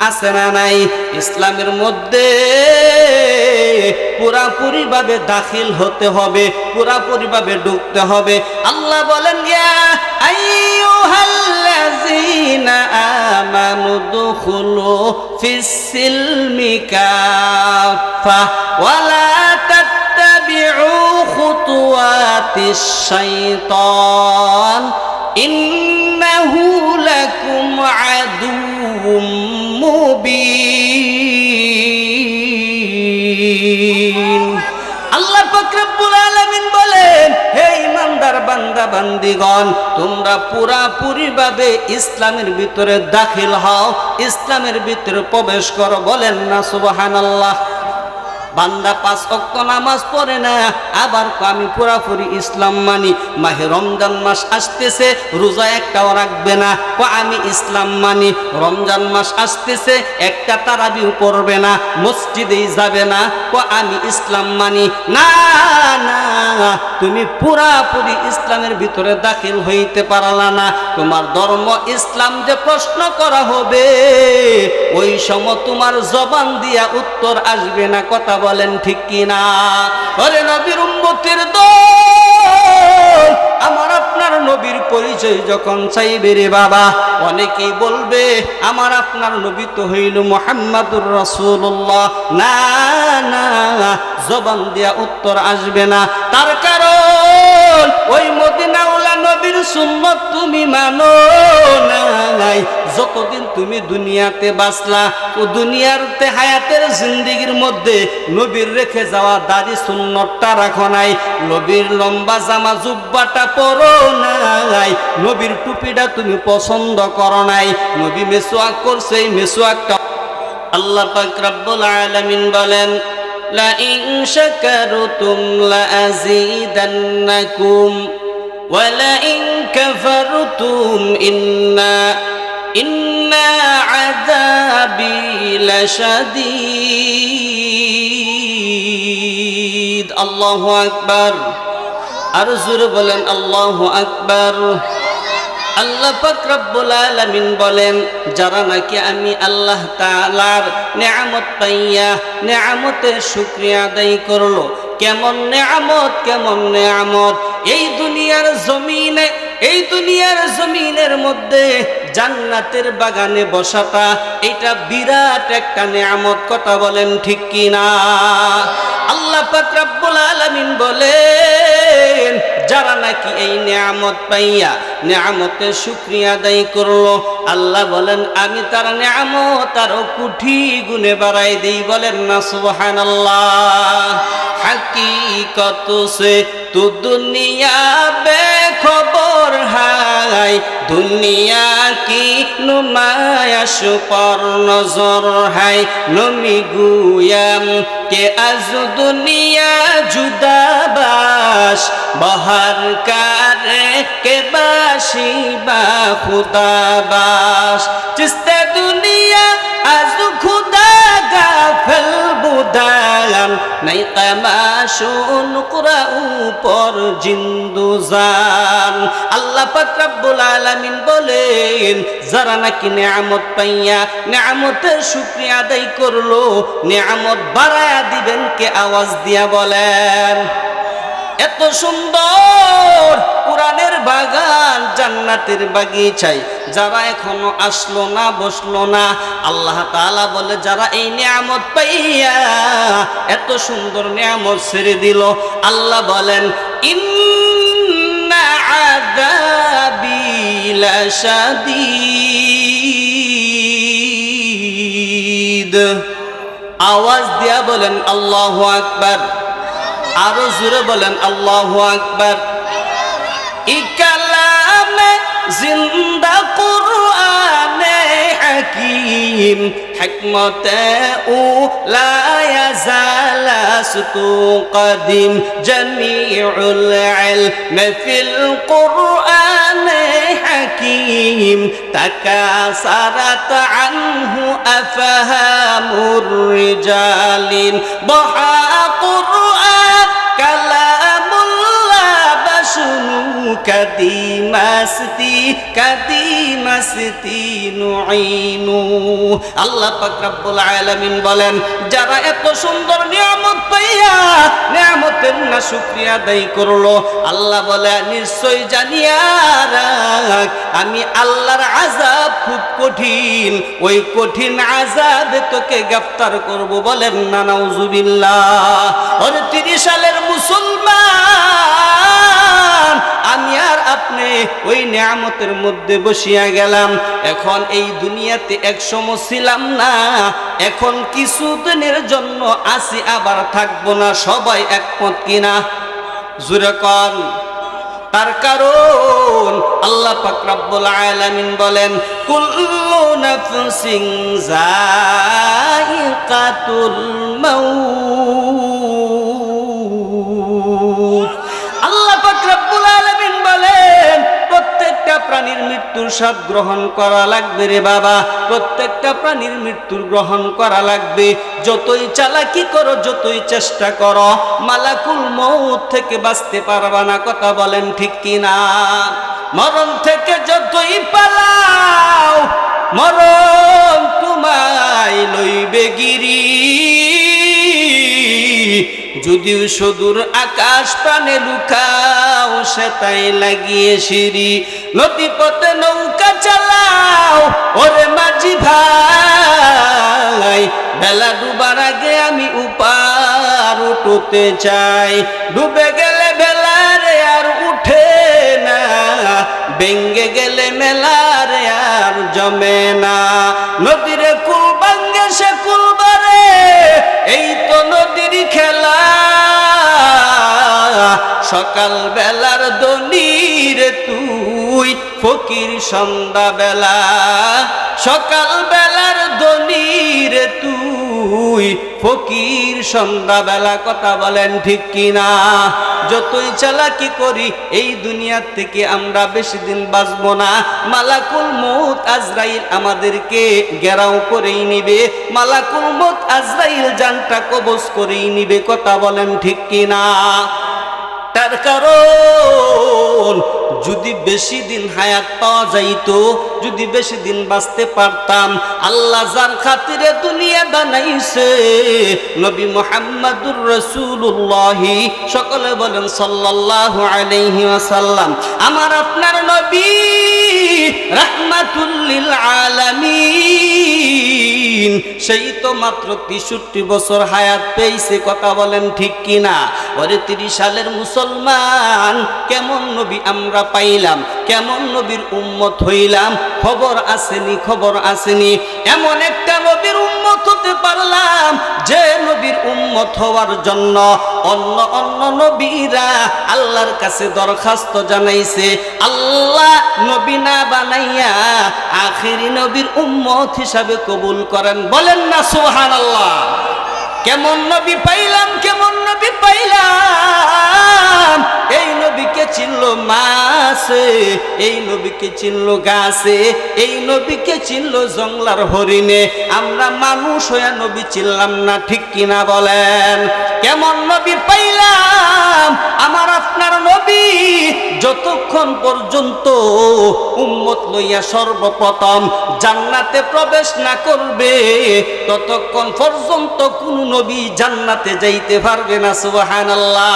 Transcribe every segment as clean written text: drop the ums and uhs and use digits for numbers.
আছে না নাই? ইসলামের মধ্যে পুরাপুরি ভাবে দাখিল হতে হবে, পুরাপুরি ভাবে ঢুকতে হবে। আল্লাহ বলেন ইয়া আইয়ুহাল্লাযীনা আমানু দুখুলু ফিস-সিলমি কাফা ওয়া লা তাত্তাবিউ খুতুওয়াতিশ শাইতান ইন্নাহু লাকুম আদুউম মুবিন। আল্লাহ পাক রব্বুল আলামিন বলেন, হে ইমানদার বান্দা বান্দিগণ, তোমরা পুরাপুরি ভাবে ইসলামের ভিতরে দাখিল হও, ইসলামের ভিতরে প্রবেশ করো। বলেন না সুবহানাল্লাহ। বান্দা 5 ওয়াক্ত নামাজ পড়ে না, আবার আমি পুরাপুরি ইসলাম মানি। মাহে রমজান মাস আসতেছে, রোজা একটাও রাখবে না, আমি ইসলাম মানি। রমজান মাস আসতেছে, একটা তারাবিও পড়বে না, মসজিদেই যাবে না, আমি ইসলাম মানি। না না, তুমি পুরাপুরি ইসলামের ভিতরে দাখিল হইতে পারলা না। তোমার ধর্ম ইসলাম যে প্রশ্ন করা হবে, ওই সময় তোমার জবান দিয়া উত্তর আসবে না। কথা বলেন ঠিক কিনা? ওরে নবীর উম্মতের দল, আমার আপনার নবীর পরিচয় যখন চাইবে রে বাবা, অনেকেই বলবে আমার আপনার নবী তো হইল মুহাম্মাদুর রাসূলুল্লাহ। না না, জবান দিয়া উত্তর আসবে না। তার কারণ ওই মদিনাওয়ালা নবীর সুন্নাত তুমি মানো নাই। যতদিন তুমি দুনিয়াতে বাঁচলা, ও দুনিয়াতে হায়াতের জিন্দেগির মধ্যে নবীর রেখে যাওয়া দাড়ি সুন্নতটা রাখো নাই, নবীর লম্বা জামা জুব্বাটা পরো নাই, নবীর টুপিটা তুমি পছন্দ করো নাই, নবী মেসওয়াক করছে, এই মেসওয়াকটা। আল্লাহ পাক রব্বুল আলামিন বলেন, লা ইন শাকারতুম লা আযীদান্নাকুম ওয়া লা ইন কাফারতুম ইন্না আযাবি লাশাদীদ। আল্লাহু আকবার। আর জোরে বলেন আল্লাহু আকবার। আল্লাহ পাক রব্বুল আলামিন বলেন, যারা নাকি আমি আল্লাহ তাআলার নেয়ামত পাইয়া নেয়ামতের শুকরিয়া আদায় করলো। কেমন নেয়ামত, কেমন নেয়ামত! এই দুনিয়ার জমিনে, এই দুনিয়ার জমিনের মধ্যে জান্নাতের বাগানে বসাটা, এটা বিরাট একটা নেয়ামত। কথা বলেন ঠিক কিনা? আল্লাহ পাক রব্বুল আলামিন বলেন, যারা নাকি এই নেয়ামত পাইয়া নেয়ামতের শুকরিয়া আদায় করলো, আল্লাহ বলেন আমি তার নেয়ামত আরো কোটি গুণে বাড়াই দেই। বলেন না সুবহানাল্লাহ। हकीकत से तू दुनिया बेखबर है, दुनिया की नुमाइश पर नजर है। नमी गुयाम के आज दुनिया जुदा बाश, बहर करे के बाशी बा खुदा बाश। जिसते दुनिया आज खुदा गाफिल बुदान, नहीं तमाशुन कुराऊ पर जिंदुजान। আল্লাহ পাক রব্বুল আলামিন বলেন, যারা নাকি নেয়ামত পাইয়া নেয়ামতের শুকরিয়া আদায় করলো, নেয়ামত বাড়ায়া দিবেন কে? আওয়াজ দিয়া বলেন। এত সুন্দর কোরআনের বাগান, জান্নাতের বাগিচায় যারা এখনো আসলো না, বসলো না, আল্লাহ তাআলা বলে যারা এই নিয়ামত পাইয়া এত সুন্দর নিয়ামত ছেড়ে দিল, আল্লাহ বলেন ইন্না আযাবি লাশাদীদ। আওয়াজ দিয়া বলেন আল্লাহু আকবার। আরো জোরে বলেন আল্লাহু আকবার। ই কালামে জিন্দা কুরআনে হাকীম, হিকমতে ও লা ইয়াজালাসতু কদিম, জামিউল ইলম ফিল কুরআনে হাকীম, তাকাসারাত আনহু আফহামুর রিজালিন, বহা কুরআন কালামুল্লাহ বাশুনু কাদিম মাস্তি কাদি মাস্তি নুইনু। আল্লাহ পাক রব্বুল আলামিন বলেন, যারা এত সুন্দর নিয়ামত পাইয়া নিয়ামতের না শুকরিয়া আদায় করলো, আল্লাহ বলে নিশ্চয় জানিয়া রাখ আমি আল্লাহর আযাব খুব কঠিন, ওই কঠিন আযাবে তোকে গ্রেফতার করব। বলেন না নাউজুবিল্লাহ। ওরে 30 সালের মুসলমান, আমি আর আপনি ওই নিয়ামতের মধ্যে বসিয়া গেলাম। এখন এই দুনিয়াতে একসময় ছিলাম না, এখন কিছুদিনের জন্য আসি আবার থাকবো না। সবাই একমত কিনা? জোরে কোন। তার কারণ আল্লাহ পাক রব্বুল আলামিন বলেন, কুল্লু নাফসিন যায়িকাতুল মাউত। আল্লাহ পাক রব্বুল আলামিন বলেন, প্রত্যেকটা প্রাণীর মৃত্যুর স্বাদ গ্রহণ করা লাগবে রে বাবা, প্রত্যেকটা প্রাণীর মৃত্যুর গ্রহণ করা লাগবে। যতই চালাকি করো, যতই চেষ্টা করো, মালাকুল মউত থেকে বাঁচতে পারবা না। কথা বলেন ঠিক কিনা? মরণ থেকে যতই পালাও, মরণ তোমায় লইবে গিরি। যদিও সুদূর আকাশ প্রাণে লুকাও, সে তাই লাগিয়ে সিঁড়ি। নদী পথে নৌকা চালাও ওরে মাঝি ভাই, বেলা ডুবার আগে আমি উপার উঠতে চাই। ডুবে গেলে বেলারে আর উঠে না, ভেঙ্গে গেলে মেলারে আর জমে না। নদীরে কুল ভাঙ্গে সে কুল বারে, এই তো নদীর খেলা। সকাল বেলার দনির তুই ফকির সন্ধ্যা বেলা, সকাল বেলার দনির তুই ফকির সন্ধ্যা বেলা। কথা বলেন ঠিক কিনা? যতই চালাকি করি এই দুনিয়ার থেকে আমরা বেশি দিন বাঁচবো না। মালাকুল মউত আজরাইল আমাদেরকে ঘেরাও করেই নিবে, মালাকুল মউত আজরাইল জানটা কবজ করেই নিবে। কথা বলেন ঠিক কিনা? তার কারণ যদি বেশি দিন হায়াত পাওয়া যাইতো, যদি বেশি দিন বাঁচতে পারতাম, আল্লাহ যার খাতিরে দুনিয়া বানাইছে, নবী মুহাম্মদুর রাসূলুল্লাহ, সকলে বলেন সাল্লাল্লাহু আলাইহি ওয়াসাল্লাম, আমার আপনার নবী রাহমাতুল লিল আলামিন, সেই তো মাত্র 63 বছর হায়াত পেয়েছে। কথা বলেন ঠিক কিনা? ওরে 30 সালের মুসলমান, কেমন নবী আমরা পাইলাম, কেমন নবীর উম্মত হইলাম, খবর আসেনি? খবর আসেনি? এমন একটা নবীর উম্মত হতে পারলাম যে নবীর উম্মত হওয়ার জন্য অন্য অন্য নবীরা আল্লাহর কাছে দরখাস্ত জানাইছে, আল্লাহ নবী না বানাইয়া আখেরি নবীর উম্মত হিসাবে কবুল করেন। বলেন না সুবহানাল্লাহ। কেমন নবী পাইলাম, কেমন নবী পাইলাম। এই নবীকে চিনলো মাছে, এই নবীকে চিনলো গাছে, এই নবীকে চিনলো জঙ্গলার হরিণে। আমরা মানুষ হইয়া নবী চিনলাম না, ঠিক কিনা বলেন? কেমন নবী পাইলাম? আমার আপনার নবী যতক্ষণ পর্যন্ত উম্মত লইয়া সর্বপ্রথম জান্নাতে প্রবেশ না করবে, ততক্ষণ পর্যন্ত কোন নবী জান্নাতে যাইতে পারবে না। সুবহানাল্লাহ।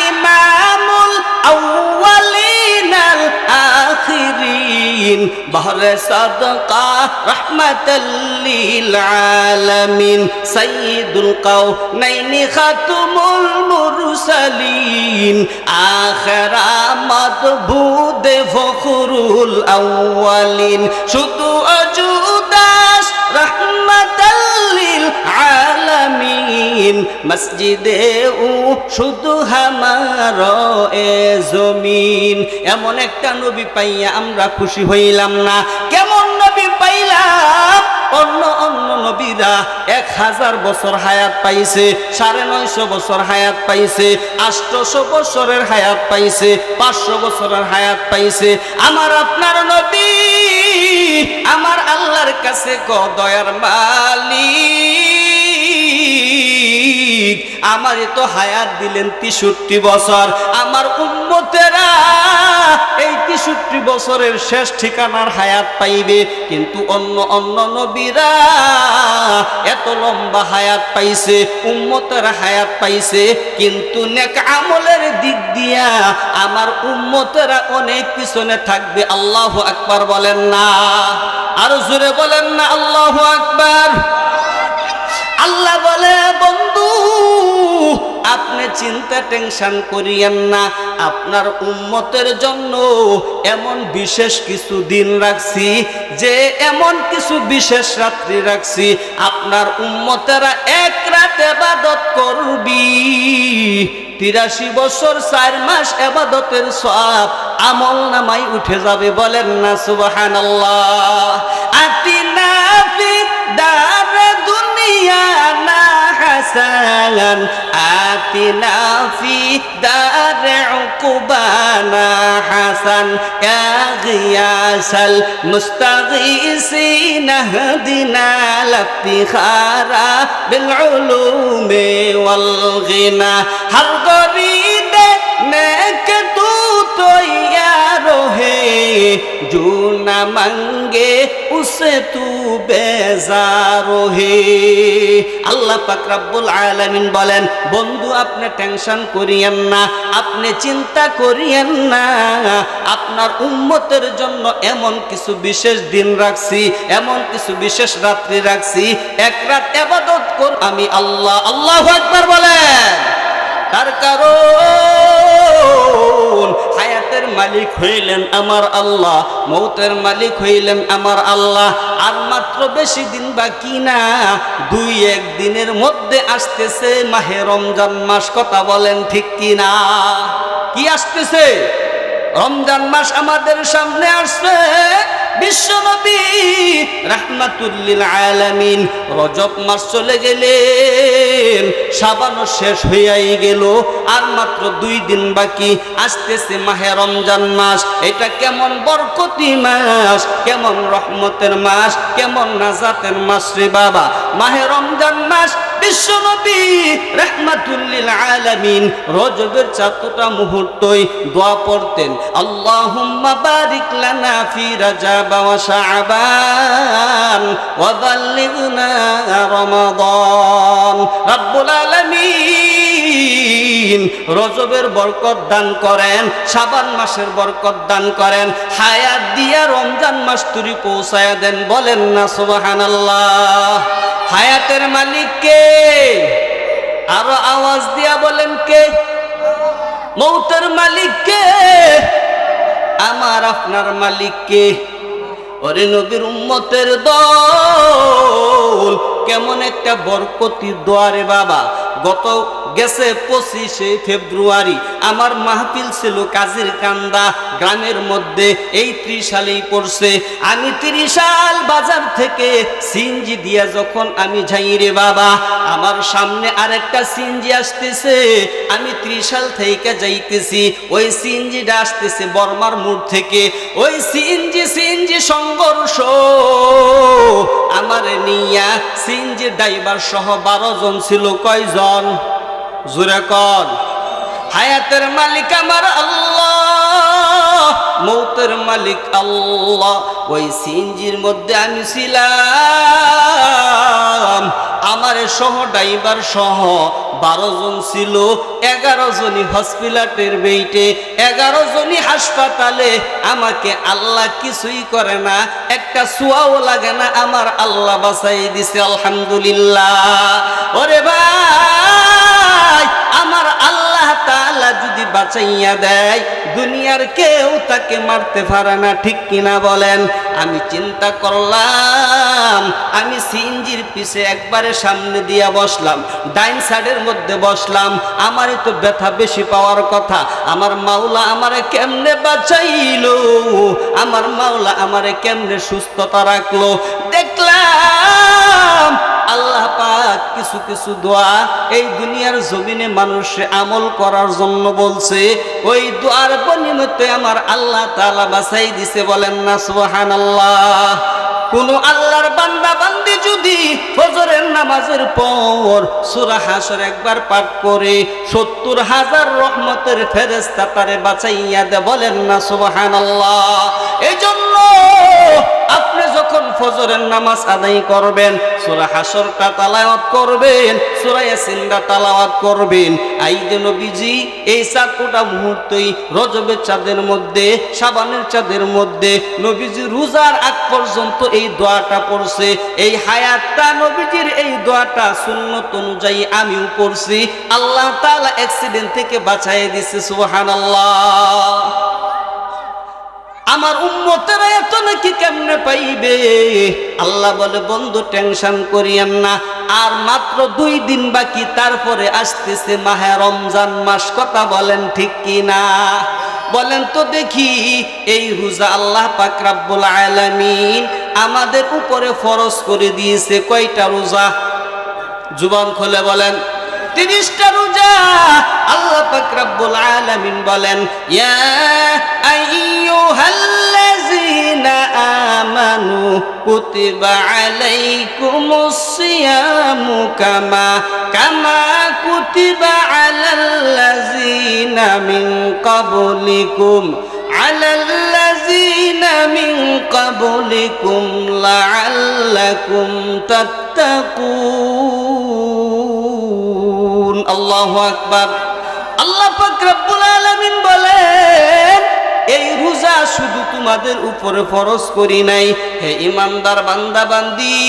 ইমামুল আউয়ালিন আল আখিরিন, বহরে সাদকা রাহমাতাল লিল আলামিন, সাইয়্যিদুল কাউনাইনি খাতুমুল মুরসালিন, আখিরা মাদবুদে ফখরুল আউয়ালিন, শুধু অজুদাস রাহমাতাল লিল আলামিন, মসজিদে ও শুধু হামার এ জমিন। এমন একটা নবী পাইয়া আমরা খুশি হইলাম না? কেমন নবী পাইলাম? অন্য অন্য নবীরা 1000 বছর হায়াত পাইছে, 950 বছর হায়াত পাইছে, 800 বছরের হায়াত পাইছে, 500 বছরের হায়াত পাইছে। আমার আপনার নবী আমার আল্লাহর কাছে দয়ার মালিক, আমারে তো হায়াত দিলেন 63 বছর, আমার উম্মতেরা এই 63 বছরের শেষ ঠিকানার হায়াত পাইবে, কিন্তু অন্য নবীরা এত লম্বা হায়াত পাইছে, উম্মতের হায়াত পাইছে, কিন্তু নেক আমলের দিক দিয়া আমার উম্মতেরা অনেক পিছনে থাকবে। আল্লাহু আকবার বলেন না, আর জোরে বলেন না আল্লাহু আকবার। আল্লাহ বলে, বন্ধু আপনি চিন্তা টেনশন করিয়েন না, আপনার উম্মতের জন্য এমন বিশেষ কিছু দিন রাখছি, যে এমন কিছু বিশেষ রাত্রি রাখছি, আপনার উম্মতেরা এক রাত ইবাদত করবি, 83 বছর 4 মাস ইবাদতের সওয়াব আমল নামায় উঠে যাবে। বলেন না সুবহানাল্লাহ। আতিনা ফি দার দুনিয়া না হাসান, আতিনা ফি দার উকুবানা হাসান, ইয়া গিয়াসাল মুস্তাগীসিন হদিনা লাফতিখারা বিল উলুমি ওয়াল গিনা, हर गरीदे नेक तू तो यारो है, जो न मांगे उसे तू बेजारो है। আল্লাহ পাক রব্বুল আলামিন বলেন, বন্ধু আপনি টেনশন করিয়েন না, আপনি চিন্তা করিয়েন না, আপনার উম্মতের জন্য এমন কিছু বিশেষ দিন রাখছি, এমন কিছু বিশেষ রাত্রি রাখছি, এক রাত ইবাদত কর আমি আল্লাহ। আল্লাহু আকবার বলেন। তার কারণ হায়াতের মালিক হইলেন আমার আল্লাহ, মৌতের মালিক হইলেন আমার আল্লাহ। আর মাত্র বেশি দিন বাকি না, 2-1 দিনের মধ্যে আসতেছে মাহে রমজান মাস। কথা বলেন ঠিক কিনা? কি আসতেছে? রমজান মাস আমাদের সামনে আসছে। বিশ্বনবী রাহমাতুল লিল আলামিন রজব মাস চলে গেলেন, শাবানও শেষ হইয়াই গেল, আর মাত্র 2 দিন বাকি, আসতেছে মাহে রমজান মাস। এটা কেমন বরকতি মাস, কেমন রহমতের মাস, কেমন নাজাতের মাস রে বাবা, মাহে রমজান মাস। বিশ্বনবী রাহমাতুল লিল আলামিন রজবের 4টা মুহূর্তই দোয়া পড়তেন, আল্লাহুম্মা বারিক লানা ফি রাজাব ওয়া শাবান ওয়া বাল্লিগনা রমাদান। রব্বুল আলামিন রজবের বরকত দান করেন, শাবান মাসের বরকত দান করেন, হায়াত দিয়া রমজান মাস তুরি পৌঁছায়া দেন। বলেন না সুবহানাল্লাহ। হায়াতের মালিক কে? আরো আওয়াজ দিয়া বলেন কে? মৌতের মালিক কে? আমার আপনার মালিক কে? ওরে নবীর উম্মতের দল, কেমন একটা বরকতি দোয়ারে বাবা। গত গেছে 25শে ফেব্রুয়ারি আমার মাহফিল ছিল কাজীর কান্দা গ্রামের মধ্যে, এই 30 সালেই পড়ছে। আমি 30 সাল বাজার থেকে সিএনজি দিয়া যখন আমি যাই রে বাবা, আমার সামনে আরেকটা সিএনজি আসতেছে। আমি 30 সাল থেকে যাইতেছি, ওই সিএনজিটা আসতেছে বর্মার মোড় থেকে। ওই সিএনজি সংঘর্ষ, আমার নিয়া সিএনজি ড্রাইভার সহ 12 জন ছিল। কয়জন? জোরে কর। হায়াতের মালিক আমার আল্লাহ, মৌতের মালিক আল্লাহ। ওই সিএনজির মধ্যে আমি ছিলাম, আমার সহ ড্রাইভার সহ 12 জন ছিল। 11 জনই হসপিটালের বেইটে, 11 জনই হাসপাতালে। আমাকে আল্লাহ কিছুই করে না, একটা ছোঁয়াও লাগে না, আমার আল্লাহ বাঁচাই দিছে। আলহামদুলিল্লাহ। ওরে ভাই, আমার আল্লাহ তাআলা যদি বাঁচাইয়া দেয়, দুনিয়ার কেউ তাকে মারতে পারে না। ঠিক কিনা বলেন? আমি চিন্তা করলাম, আমি সিএনজির পিছে একবারে সামনে দিয়া বসলাম, ডাইন সাইডের মধ্যে বসলাম। আমারই তো ব্যথা বেশি পাওয়ার কথা। আমার মাওলা আমারে কেমনে বাঁচাইলো, আমার মাওলা আমারে কেমনে সুস্থতা রাখলো। দেখলাম আল্লাহ পাক কিছু কিছু দোয়া এই দুনিয়ার জমিনে মানুষে আমল করার জন্য বলছে। ওই দোয়ার বিনিময়ে আমার আল্লাহ তাআলা বাঁচাই দিছে। বলেন না সুবহানাল্লাহ। কোন আল্লাহর বান্দা বান্দি যদি ফজরের নামাজ নামাজের পর সূরা হাসর একবার পাঠ করে ৭০,০০০ রহমতের ফেরেশতা তারে বাঁচাইয়া দে, বলেন না সুবহানাল্লাহ। এজন্য আপনি যখন ফজরের নামাজ আদায় করবেন, সূরা হাসরটা তেলাওয়াত করবেন, সূরা ইয়াসিনটা তেলাওয়াত করবেন। আইদে নবীজি এই 4টা মুহূর্তই রজবের চাঁদের মধ্যে, শাবানের চাঁদের মধ্যে নবীজি রোজার আগ পর্যন্ত এই দোয়াটা পড়ছে। এই হায়াতটা নবীজির এই দোয়াটা সুন্নত অনুযায়ী আমিও পড়ছি। আল্লাহ তাআলা অ্যাক্সিডেন্ট থেকে বাঁচাইয়া দিছে, সুবহানাল্লাহ। আমার উম্মতেরা এত নাকি কেমনে পাইবে? আল্লাহ বলে, বন্ধু টেনশন করিয়েন না, আর মাত্র 2 দিন বাকি, তারপরে আসতেছে মাহে রমজান মাস। কথা বলেন ঠিক কি না? বলেন তো দেখি, এই রোজা আল্লাহ পাক রব্বুল আলামিন আমাদের উপরে ফরজ করে দিয়েছে কয়টা রোজা? জুবান খুলে বলেন। 30টা রোজা। আল্লাহ পাক রব্বুল আলামিন বলেন, ইয়া আইয়ুহাল্লাযীনা আমানু কুতিবা আলাইকুমুস সিয়ামু কামা কুতিবা আলাল্লাযীনা মিন ক্বাবলিকুম লাআল্লাকুম তাত্তাকুন। আল্লাহু আকবার। আল্লাহ পাক রব্বুল আলামিন বলেন, এই রোজা শুধু তোমাদের উপরে ফরজ করি নাই, হে ইমানদার বান্দা বান্দি,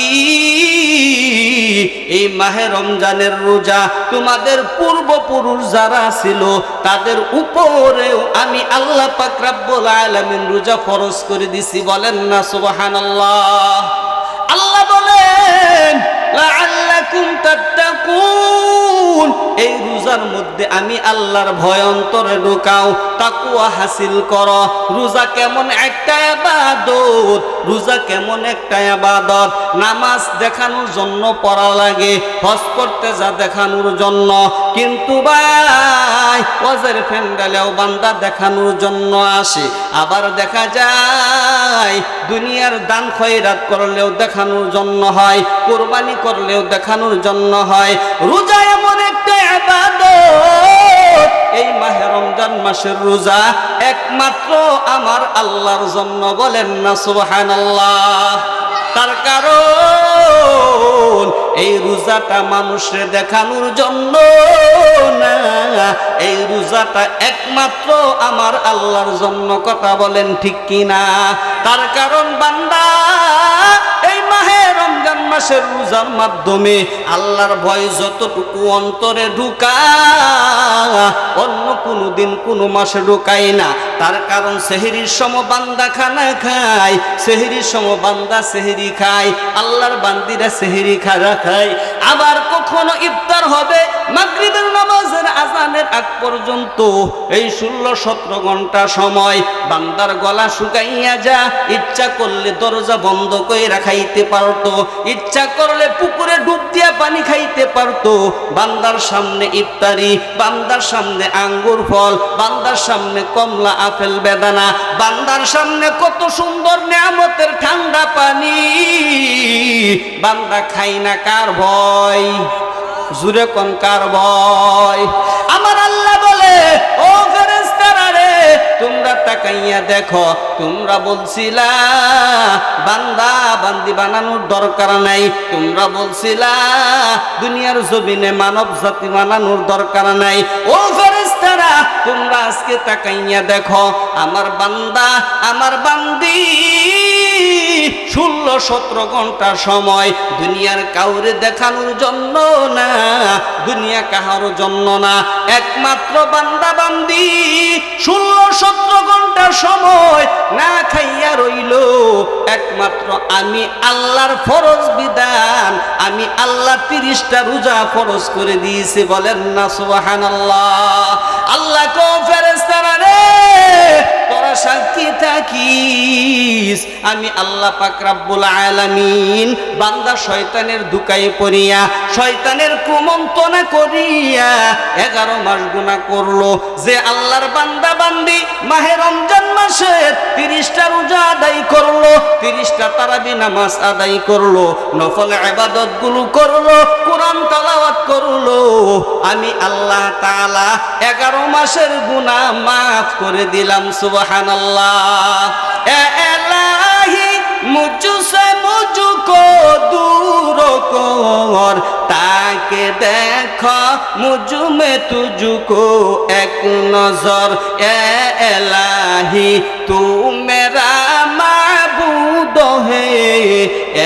এই মাহে রমজানের রোজা তোমাদের পূর্বপুরুষ যারা ছিল তাদের উপরেও আমি আল্লাহ পাক রব্বুল আলামিন রোজা ফরজ করে দিছি, বলেন না সুবহানাল্লাহ। আল্লাহ বলেন, লাআল্লাকুম তাত্তাকুন, এই রোজার মধ্যে আমি আল্লাহর ভয় অন্তরে ঢুকাও, তাকওয়া হাসিল করো। রোজা কেমন একটা ইবাদত, রোজা কেমন একটা ইবাদত। নামাজ দেখানোর জন্য পড়া লাগে, হজ করতে যা দেখানোর জন্য, কিন্তু ভাই ওয়াজের প্যান্ডেলেও বান্দা দেখানোর জন্য আসে। আবার দেখা যায় দুনিয়ার দান খয়রাত করলেও দেখানোর জন্য হয়, কুরবানি করলেও দেখানোর জন্য হয়। রোজা এমন একটা ইবাদত, এই মাহে রমজান মাসের রোজা একমাত্র আমার আল্লাহর জন্য, বলেন না সুবহানাল্লাহ। তার কারণ এই রোজাটা মানুষের দেখানোর জন্য না, এই রোজাটা একমাত্র আমার আল্লাহর জন্য। কথা বলেন ঠিক কিনা? তার কারণ বান্দা এই মাহে রমজান মাসের রোজার মাধ্যমে আল্লাহর ভয় যতটুকু অন্তরে ঢুকায়, অন্য কোনো দিন কোনো মাসে ঢুকায় না। তার কারণ সেহরির সময় বান্দা খানা খায়, সেহরির সময় বান্দা সেহরি খায়, আল্লাহর বান্দিরা সেহরি খায়। আবার কখনো ইফতার হবে মাগরিবের নামাজের আজানের আগ পর্যন্ত, এই 16-17 ঘন্টা সময় বান্দার গলা শুকাইয়া যা, ইচ্ছা করলে দরজা বন্ধ করে রাখাইতে পারতো, ইচ্ছা করলে পুকুরে ডুব দিয়া পানি খাইতে পারতো। বান্দার সামনে ইফতারি, বান্দার সামনে আঙ্গুর ফল, বান্দার সামনে কমলা আপেল বেদানা, বান্দার সামনে কত সুন্দর নিয়ামতের ঠান্ডা পানি। বান্দা খাই না কার ভয়? জুরে কোন কার ভয়? আমার আল্লাহ বলে, ও ফেরেশতারা রে, তোমরা তাকাইয়া দেখো, তোমরা বলছিলা বান্দা বান্দি বানানোর দরকার নাই, তোমরা বলছিলা দুনিয়ার জমিনে মানব জাতি বানানোর দরকার নাই। ও ফেরেশতারা, তোমরা আজকে তাকাইয়া দেখো, আমার বান্দা আমার বান্দি 16-17 ঘন্টা সময় দুনিয়ার কাউরে দেখানোর জন্য না, দুনিয়া কাহার জন্য না, একমাত্র বান্দা বান্দি 16-17 ঘন্টা সময় না খাইয়া রইল, একমাত্র আমি আল্লাহর ফরজ বিধান, আমি আল্লাহ 30টা রোজা ফরজ করে দিয়েছি, বলেন না সুবহানাল্লাহ। আল্লাহ কো ফেরেশতারা রে, তোরা সাক্ষী থাকিস, আমি আল্লাহ পাক রব্বুল আলামিন বান্দা শয়তানের দুকায় পড়িয়া, শয়তানের কুমন্ত্রণা করিয়া 11 মাস গুনাহ করলো। যে আল্লাহর বান্দা বান্দি মাহে রমজান মাসের 30টা রোজা আদায় করলো, 30টা তারাবি নামাজ আদায় করলো, নফল ইবাদত গুলো করলো, কোরআন তেলাওয়াত করলো, আমি আল্লাহ তাআলা 11 মাসের গুনাহ মাফ করে দিলাম। সুবহানাল্লাহ। এ ইলাহি মুঝসে মুঝকো दूर कर, ताके देखो मुझ में तुझको एक नजर। ए इलाही तू मेरा माबूद है,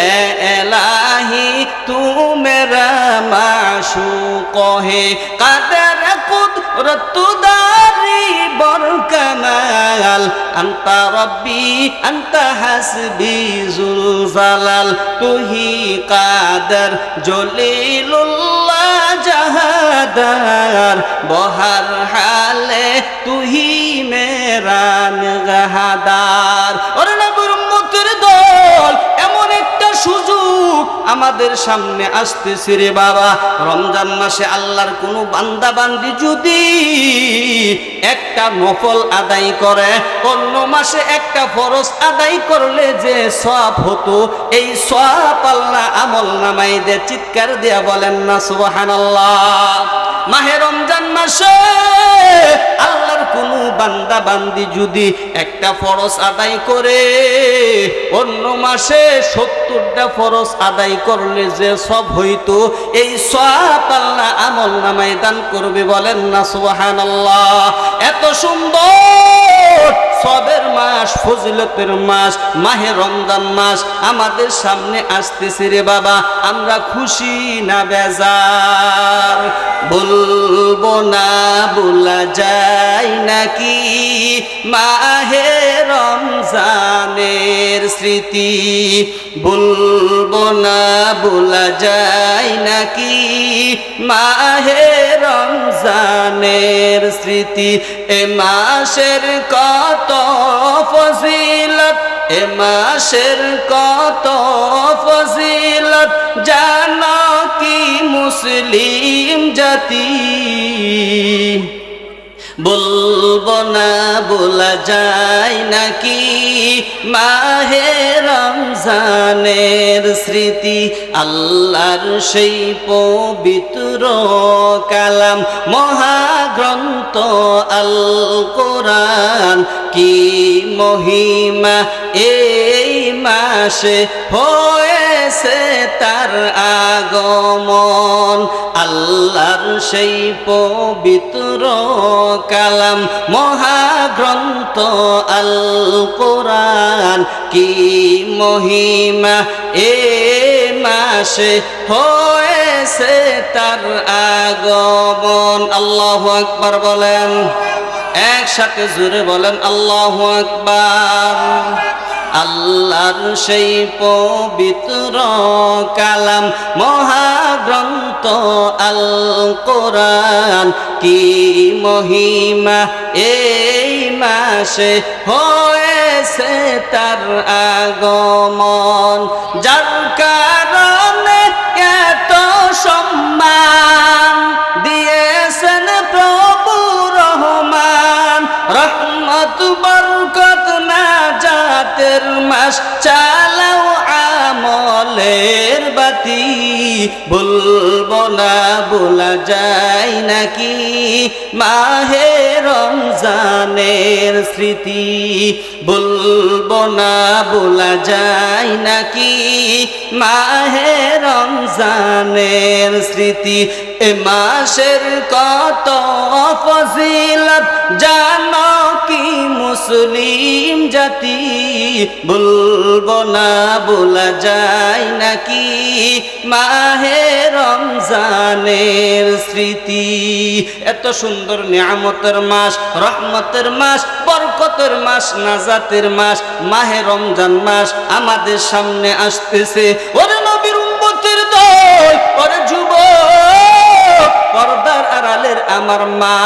ए इलाही तू मेरा माशूक है। कदर कुदरत दारी बरकमाल, अंता रब्बी अंता हस्बी जुल जलाल, तू ही कादर जलीलुल्लाह जहादार, बहर हाले तू ही मेरा निगाहदार। और नबीर उम्मতের দল, এমন একটা সুযোগ আমাদের সামনে আসতেছে রে বাবা। রমজান মাসে আল্লাহর কোন বান্দা বান্দি যদি একটা নফল আদায় করে, অন্য মাসে একটা ফরজ আদায় করলে যে সওয়াব হতো, এই সওয়াব আল্লাহ আমল নামায় দে। চিৎকার দিয়া বলেন না সুবহানাল্লাহ। মাহে রমজান মাসে আল্লাহর কোন বান্দা বান্দি যদি একটা ফরজ আদায় করে, অন্য মাসে 70টা ফরজ আদায় করলে যে সব হইতো, এই সওয়াব আল্লাহ আমল নামায় দান করবে। বলেন না সুবহানাল্লাহ। এত সুন্দর সবের মাস, ফজিলতের মাস মাহে রমজান মাস আমাদের সামনে আসতেছে রে বাবা। আমরা খুশি না বেজার? বলবো না বলা যায় নাকি মাহে রমজানের স্মৃতি, বলবো না বলা যায় নাকি মাহে রমজানের স্মৃতি। এ মাসের কত ফজিলত, এ মাসের কত ফজিলত জানো কি মুসলিম জাতি, বলবো না বলা যায় নাকি মাহে রমজানের স্মৃতি। আল্লাহর সেই পবিত্র কালাম মহাগ্রন্থ আল কোরআন, কি মহিমা এই মাসে হয়েছে তার আগমন। আল্লাহর সেই পবিত্র কালাম মহাগ্রন্থ আল কোরআন, কি মহিমা এ মাসে হয়েছে তার আগমন। আল্লাহু আকবার বলেন, একসাথে জোরে বলেন আল্লাহু আকবার। আল্লাহর সেই পবিত্র কালাম মহাগ্রন্থ আল কোরআন, কি মহিমা এই মাসে হয়েছে তার আগমন। যার কারণে এত সম্মান দিয়েছেন প্রভু রহমান, রহমত বরকত নাজাতের মাস, চালাও আমলের বাতি। বলবো না বলা যায় নাকি মাহে রমজানের স্মৃতি, বলবো না বলা যায় নাকি মাহে রমজানের স্মৃতি। এ মাসের কত ফজিলত জানো কি মুসলিম জাতি, বলবো না বলা যায় নাকি মাহে রমজানের স্মৃতি। এত সুন্দর নিয়ামতের মাস, রহমতের মাস, বরকতের মাস, নাজাতের মাস মাহে রমজান মাস আমাদের সামনে আসতেছে। ওরে নবীর উম্মতের দল, ওরে যুবক, পর্দার আড়ালের আমার মা,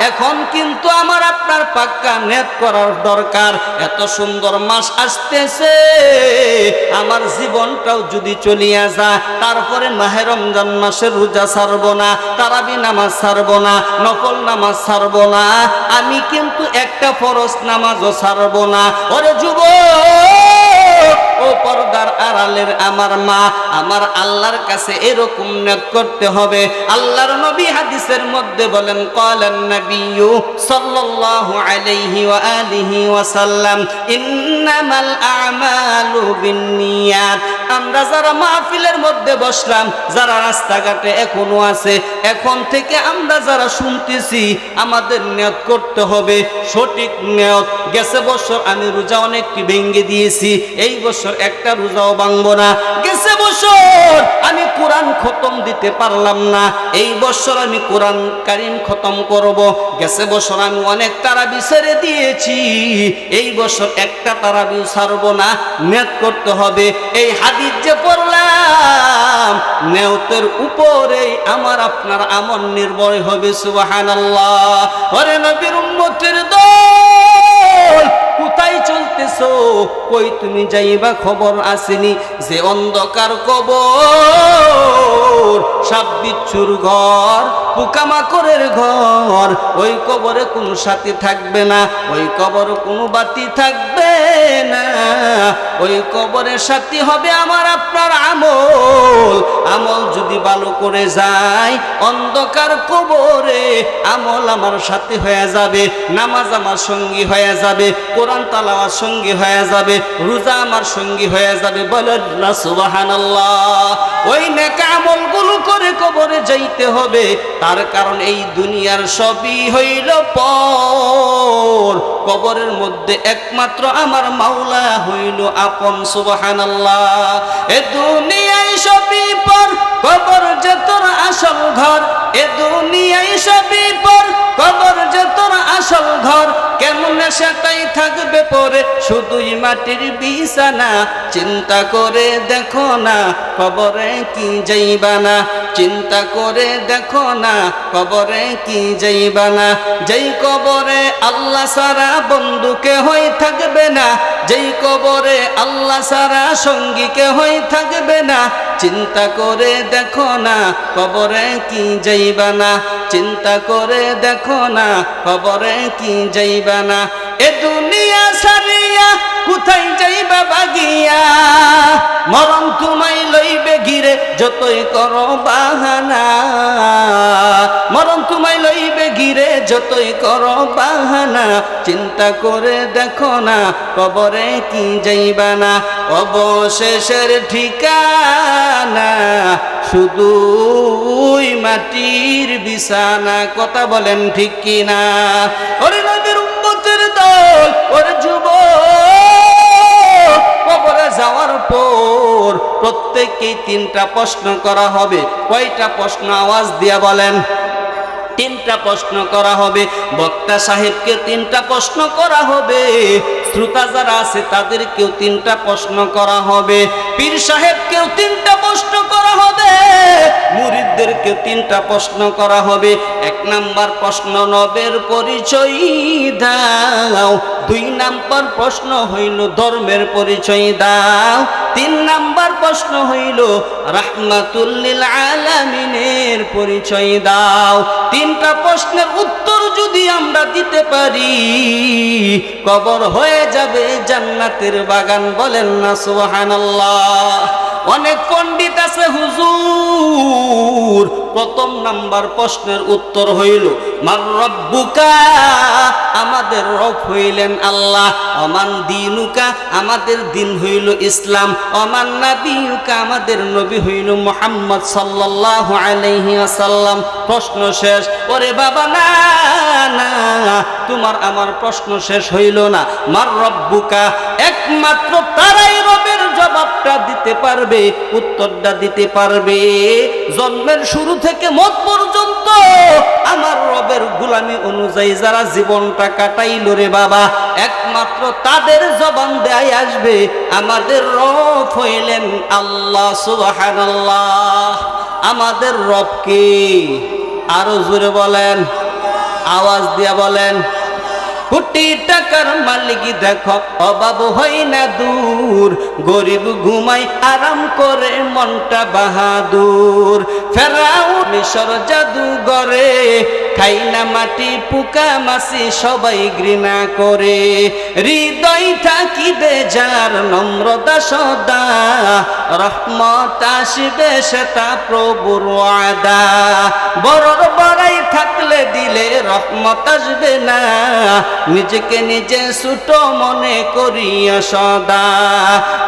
এখন কিন্তু আমার আপনার পাক্কা নিয়ত করার দরকার। এত সুন্দর মাস আসতেছে, আমার জীবনটাও যদি চলিয়া যায়, তারপরে মাহে রমজান মাসের রোজা ছাড়বো না, তারাবি নামাজ ছাড়বো না, নফল নামাজ ছাড়বো না, আমি কিন্তু একটা ফরজ নামাজও ছাড়বো না। ওরে যুবক, ও পর্দার আড়ালের আমার মা, আমার আল্লাহর কাছে এরকম নিয়ত করতে হবে। আল্লাহর নবী হাদিসের মধ্যে বলেন, ক্বালান নবিয়্যু সাল্লাল্লাহু আলাইহি ওয়া আলিহি ওয়া সাল্লাম, ইন্নামাল আ'মালু বিন্নিয়াত। আমরা যারা মাহফিলের মধ্যে বসলাম, যারা রাস্তাঘাটে এখনো আছে, এখন থেকে আমরা যারা শুনতেছি, আমাদের নিয়ত করতে হবে সঠিক নিয়ত। গেছে বছর আমি রোজা অনেকটি ভেঙে দিয়েছি, এই বছর একটা রোজাও ভাঙবো না। গেছে বছর আমি কোরআন খতম দিতে পারলাম না, এই বছর আমি কোরআন কারীম খতম করব। গেছে বছর আমি অনেক তারাবি ছেড়ে দিয়েছি, এই বছর একটা তারাবিও ছাড়বো না। নিয়ত করতে হবে। এই হাদিস যে পড়লাম, নিয়তের উপরে আমার আপনার আমল নির্ভর হবে। সুবহানাল্লাহ। ওরে নবীর উম্মতের দল, কোথায় চলতেছো? কই তুমি যাইবা খবর আসেনি যে অন্ধকার কবর, সাপ বিচ্ছুর ঘর, পোকামাকড়ের ঘর, ওই কবরে কোনো সাথী থাকবে না, ওই কবরে কোনো বাতি থাকবে না, ওই কবরের সাথী হবে আমার আপনার আমল। আমল যদি ভালো করে যায়, অন্ধকার কবরে আমল আমার সাথী হয়ে যাবে, নামাজ আমার সঙ্গী হয়ে যাবে, কোরআন তালাওয়াত সঙ্গী হয়ে যাবে, রোজা আমার সঙ্গী হয়ে যাবে। বলেন না সুবহানাল্লাহ। ওই নেক আমলগুলো করে কবরে যাইতে হবে, তার কারণ এই দুনিয়ার সবই হইল পর, কবরের মধ্যে একমাত্র আমার মাওলা হইল আপন। সুবহানাল্লাহ। এ দুনিয়ায় সবই পর, কবর যে তোর আসল ঘর, এ দুনিয়ায় সবই পর, কবর যে তোর আসল ঘর, কেমনে সেটাই থাকবে পরে, শুধুই মাটির বিছানা। চিন্তা করে দেখো না, কবরে কি যাইবা না, চিন্তা করে দেখো না, কবরে কি যাইবা না। যেই কবরে আল্লাহ সারা বন্ধু কেহই থাকবে না, যেই কবরে আল্লাহ সারা সঙ্গী কেহই থাকবে না, চিন্তা করে দেখো না, কবরে কি যাইবা না, চিন্তা করে দেখো না, কবরে কি যাইবা না। এ দুনিয়া সারিয়া কোথায় যাইবা বাগিয়া, মরণ তোমায় লইবে ঘিরে যতই করো বাহানা, মরণ তোমায় লইবে ঘিরে যতই করো বাহানা। চিন্তা করে দেখো না, কবরে কি যাইবা না, অবশেষের ঠিকানা শুধুই মাটির বিছানা। কথা বলেন ঠিক কিনা? ওরে নবীর উম্মতের দল, ওরে যুবক, কবরে যাওয়ার পর প্রত্যেককেই তিনটা প্রশ্ন করা হবে। কয়টা প্রশ্ন? আওয়াজ দিয়া বলেন। তিনটা প্রশ্ন করা হবে। বক্তা সাহেবকে তিনটা প্রশ্ন করা হবে, শ্রোতা যারা আছে তাদেরকেও তিনটা প্রশ্ন করা হবে, পীর সাহেবকেও তিনটা প্রশ্ন করা হবে, মুরিদদেরকেও তিনটা প্রশ্ন করা হবে। এক নাম্বার প্রশ্ন, নবের পরিচয় দাও। দুই নাম্বার প্রশ্ন হইল ধর্মের পরিচয় দাও। তিন নাম্বার প্রশ্ন হইল রাহমাতুল লিল আলামিনের পরিচয় দাও। তিনটা প্রশ্নের উত্তর যদি আমরা দিতে পারি, কবর হয়ে যাবে জান্নাতের বাগান। বলেন না সুবহানাল্লাহ। অনেক পণ্ডিত আছে, হুজুর প্রথম নাম্বার প্রশ্নের উত্তর হইল মার রব্বুকা, আমাদের রব হইলেন আল্লাহ। অমান দিনুকা, আমাদের দিন হইল ইসলাম। অমান নাবিয়ুকা, আমাদের নবী হইল মুহাম্মদ সাল্লাল্লাহু আলাইহি ওয়াসাল্লাম। প্রশ্ন শেষ। ওরে বাবা না না, তোমার আমার প্রশ্ন শেষ হইল না। মার রব্বুকা, একমাত্র তারাই রবের জবাবটা দিতে পারবে, উত্তরটা দিতে পারবে। জন্মের শুরু থেকে মত পর্যন্ত আমার রবের গোলামি অনুযায়ী যারা জীবনটা কাটাইল রে বাবা, একমাত্র তাদের জবান দেয় আসবে আমাদের রব হইলেন আল্লাহ। সুবহানাল্লাহ। আমাদের রব কে? আরো জোরে বলেন, আওয়াজ দিয়া বলেন। কোটি টাকার মালিক দেখো অভাব হয় না দূর, গরিব ঘুমাই আরাম করে মনটা বাহাদুর। ফেরাউন মিশর জাদুঘরে খাই না মাটি পোকা মাছি সবাই ঘৃণা করে। হৃদয় থাকিবে যার নম্রতা সদা, রহমত আসবে সেটা প্রভুর ওয়াদা। বড়র বড়াই থাকলে দিলে রহমত আসবে না, নিজেকে নিজে ছোট মনে করিয়া সদা।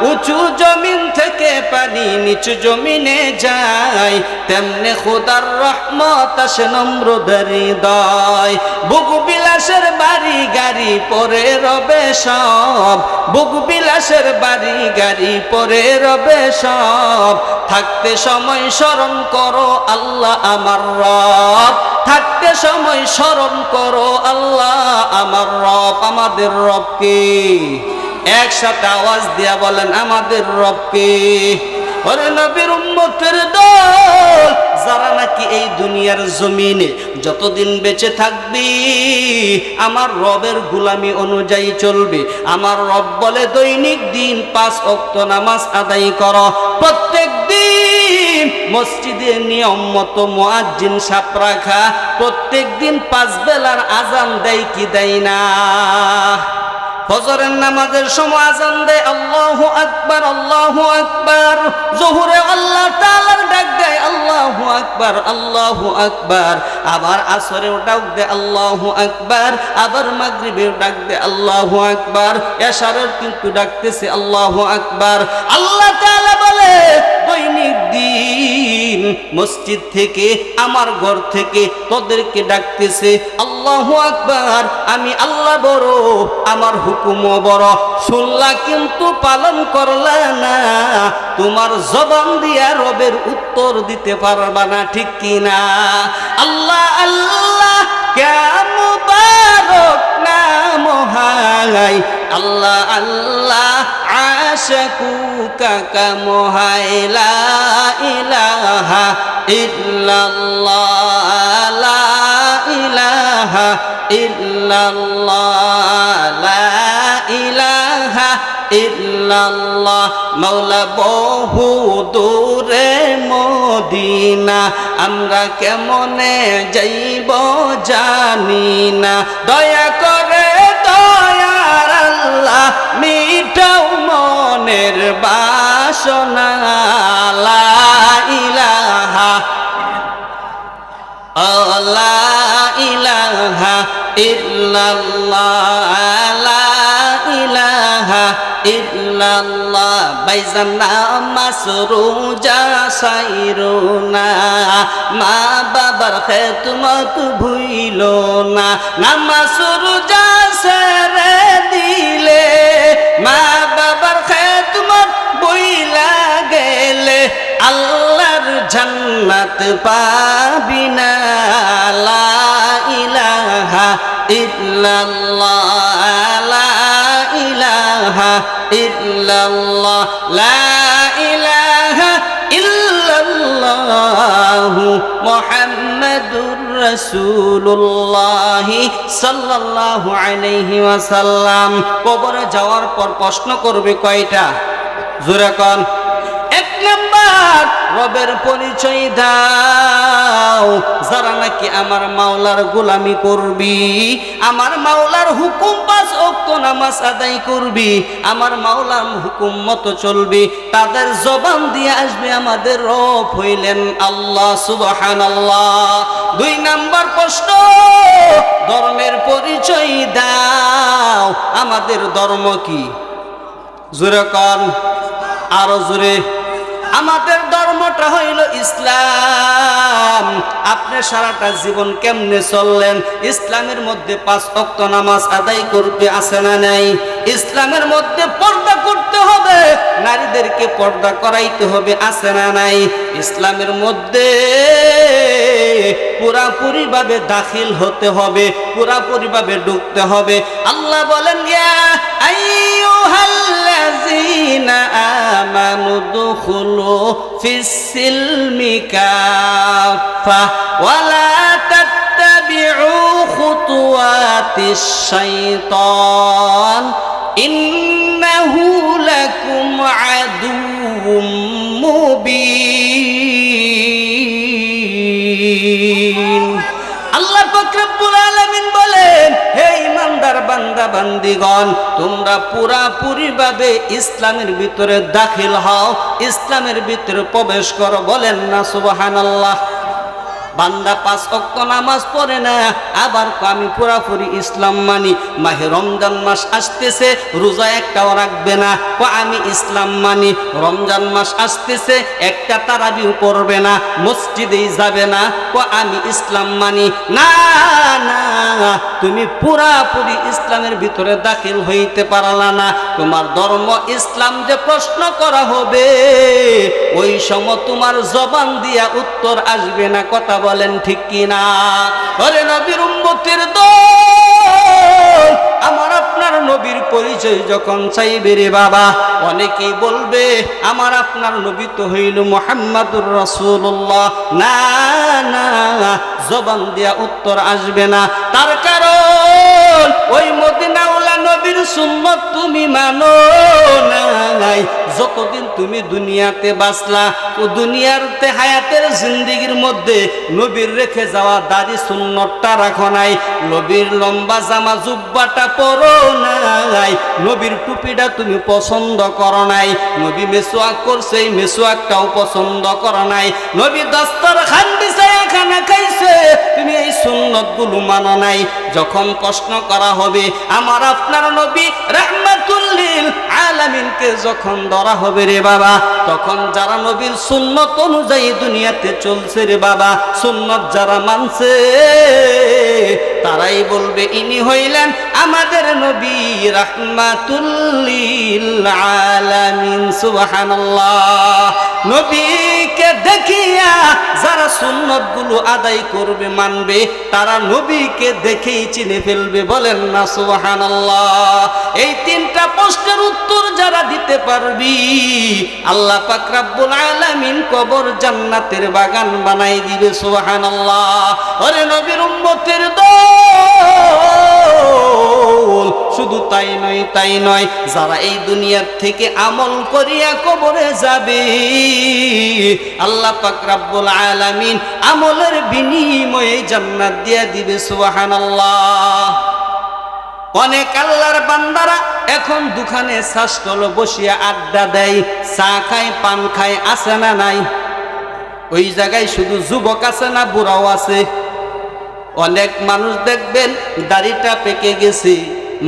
উঁচু জমিন থেকে পানি নিচু জমিনে যায়, তেমনে খোদার রহমত আসে নম্রদের হৃদয়। বুক বিলাসের বাড়ি গাড়ি পরে রবে সব, বুক বিলাসের বাড়ি গাড়ি পরে রবে সব। থাকতে সময় স্মরণ করো আল্লাহ আমার রব, থাকতে সময় স্মরণ করো আল্লাহ আমার রব। আমাদের রবকে একসাথে আওয়াজ দিয়া বলেন, আমাদের রবকে। ওরে নবীর উম্মতের দল, যারা নাকি এই দুনিয়ার জমিনে যতদিন বেঁচে থাকবি আমার রবের গোলামি অনুযায়ী চলবে। আমার রব বলে দৈনিক দিন 5 ওয়াক্ত নামাজ আদায় করো। প্রত্যেক দিন মসজিদে নিয়ম মতো মুয়াজ্জিন সাপ রাখা। প্রত্যেক দিন 5 বেলার আজান দেয় কি দেয় না? ফজরের নামাজের সময় আজান দেয় আল্লাহু আকবার আল্লাহু আকবার। জোহরে আল্লাহ তাআলার ডাক দেয় আল্লাহু আকবার আল্লাহু আকবার। আবার আসরেও ডাক দেয় আল্লাহু আকবার, আবার মাগরিবেও ডাক দেয় আল্লাহু আকবার, এশারের কিন্তু ডাকতেছে আল্লাহু আকবার। আল্লাহ তাআলা বলে দৈনিক দিন মসজিদ থেকে আমার ঘর থেকে তোদেরকে ডাকতেছে আল্লাহু আকবার। আমি আল্লাহ বড়, আমার হুকুমও বড়। শুনলা কিন্তু পালন করলা না, তোমার জবান দিয়া রবের উত্তর দিতে পারবা না, ঠিক কিনা? আল্লাহ আল্লাহ ক্যা মুবারক নাম হাই, আল্লাহ আল্লাহ আশকুকা কাম হাই। লা ইলাহা ইল্লাল্লাহ লা ইলাহা ইল্লাল্লাহ লা ইলাহা ইল্লাল্লাহ। মওলা বহু দূরে মদিনা, আমরা কেমনে যাইব জানি না। দয়া করে দয়ার আল্লাহ মিটাও মনের বাসনা। লা ইলাহা লা ইলাহা ইল্লাল্লাহ লা ইলাহা ইল্লাল্লাহ। বাইজান নামাজ রোজা সাইরোনা, মা বাবার খেদমত ভুইলো না। নামাজ রোজা ছেড়ে দিলে, মা বাবার খেদমত বইলা গেলে আল্লাহর জান্নাত পাবি না। লা ইলাহা ইল্লাল্লাহ লা ইলাহা ইল্লাল্লাহ লা ইলাহা ইল্লাল্লাহ মুহাম্মাদুর রাসূলুল্লাহ সাল্লাল্লাহু আলাইহি ওয়াসাল্লাম। কবরে যাওয়ার পর প্রশ্ন করবে কয়টা? জোরে কোন। 1 নাম্বার, রবের পরিচয় দাও। যারা নাকি আমার মাওলার গোলামি করবি, আমার মাওলার হুকুম 5 ওয়াক্ত নামাজ আদায় করবি, আমার মাওলার হুকুম মতো চলবি, তাদের জবান দিয়ে আসবে আমাদের রব হইলেন আল্লাহ সুবহানাল্লাহ। 2 নাম্বার প্রশ্ন, ধর্মের পরিচয় দাও। আমাদের ধর্ম কি? জোরে কোন, আরো জোরে। আমাদের ধর্মটা হইল ইসলাম। আপনি সারাটা জীবন কেমনে চললেন? ইসলামের মধ্যে 5 ওয়াক্ত নামাজ আদায় করতে আছে না নাই? ইসলামের মধ্যে পর্দা করতে হবে, নারীদেরকে পর্দা করাইতে হবে, আছে না নাই? ইসলামের মধ্যে পুরাপুরি ভাবে দাখিল হতে হবে, পুরাপুরি ভাবে ঢুকতে হবে। আল্লাহ বলেন ইয়া আইয়ুহাল্লাযীনা আমানু দুখুলু ফিস সিলমি কাফা ওয়া লা ওয়াসাওয়াসিস শাইতান ইন্নাহু লাকুম আদুউম মুবিন। আল্লাহ পাক রব্বুল আলামিন বলেন, হে ইমানদার বান্দা বান্দিগণ, তোমরা পুরাপুরি ভাবে ইসলামের ভিতরে দাখিল হও, ইসলামের ভিতরে প্রবেশ করো। বলেন না সুবহানাল্লাহ। বান্দা 5 ওয়াক্ত নামাজ পড়ে না, আবার আমি পুরাপুরি ইসলাম মানি। মাহে রমজান মাস আসতেছে, রোজা একটাও রাখবে না, আমি ইসলাম মানি। রমজান মাস আসতেছে, একটা তারাবিও পড়বে না, মসজিদেই যাবে না, আমি ইসলাম মানি। না না, তুমি পুরাপুরি ইসলামের ভিতরে দাখিল হইতে পারলা না। তোমার ধর্ম ইসলাম যে প্রশ্ন করা হবে, ওই সময় তোমার জবান দিয়া উত্তর আসবে না। কথা বলেন ঠিক কিনা? ওরে নবীর উম্মতের দল, আমার আপনার নবীর পরিচয় যখন চাইবে রে বাবা, অনেকেই বলবে আমার আপনার নবী তো হইল মুহাম্মাদুর রাসূলুল্লাহ। না না, জবান দিয়া উত্তর আসবে না। তার কারণ ওই মদিনাওয়ালা নবীর সুন্নাত তুমি মানো নাই। যতদিন তুমি দুনিয়াতে বাঁচলা, ও দুনিয়াতে হায়াতের জিন্দেগির মধ্যে নবীর রেখে যাওয়া দাড়ি সুন্নতটা রাখো নাই, নবীর লম্বা জামা জুব্বাটা পরো নাই, নবীর টুপিটা তুমি পছন্দ করো নাই, নবী মেসওয়াক করছে এই মেসওয়াকটাও পছন্দ করো নাই, নবী দস্তরখান বিছায়া খানা খাইছে, তুমি এই সুন্নতগুলো মানো নাই। যখন প্রশ্ন করা হবে আমার আপনার নবী রাহমাতুল লিল আলামিনকে যখন ধরা হবে রে বাবা, তখন যারা নবীর সুন্নত অনুযায়ী দুনিয়াতে চলছে রে বাবা, সুন্নত যারা মানছে, তারাই বলবে ইনি হইলেন আমাদের নবী রাহমাতুল লিল আলামিন। সুবহানাল্লাহ। নবীকে দেখিয়া যারা সুন্নতগুলো আদায় করবে মানবে, তারা নবীকে দেখেই চিনে ফেলবে। বলেন না সুবহানাল্লাহ। এই 3টা প্রশ্নের উত্তর যারা দিতে পারবি, আল্লাহ পাক রব্বুল আলামিন কবর জান্নাতের বাগান বানাই দিবে। সুবহানাল্লাহ। ওরে নবীর উম্মতের দল, শুধু তাই নয়, যারা এই দুনিয়ার থেকে আমল করিয়া কবরে যাবে, আল্লাহ পাক রব্বুল আলামিন আমলের বিনিময়ে জান্নাত দিয়া দিবে। সুবহানাল্লাহ। অনেক আল্লাহর বান্দারা এখন দোকানে শাসটল বসিয়া আড্ডা দেয়, চা খায়, পান খায়, আছে না নাই? ওই জায়গায় শুধু যুবক আছে না বুড়াও আছে? অনেক মানুষ দেখবেন দাড়িটা পেকে গেছে,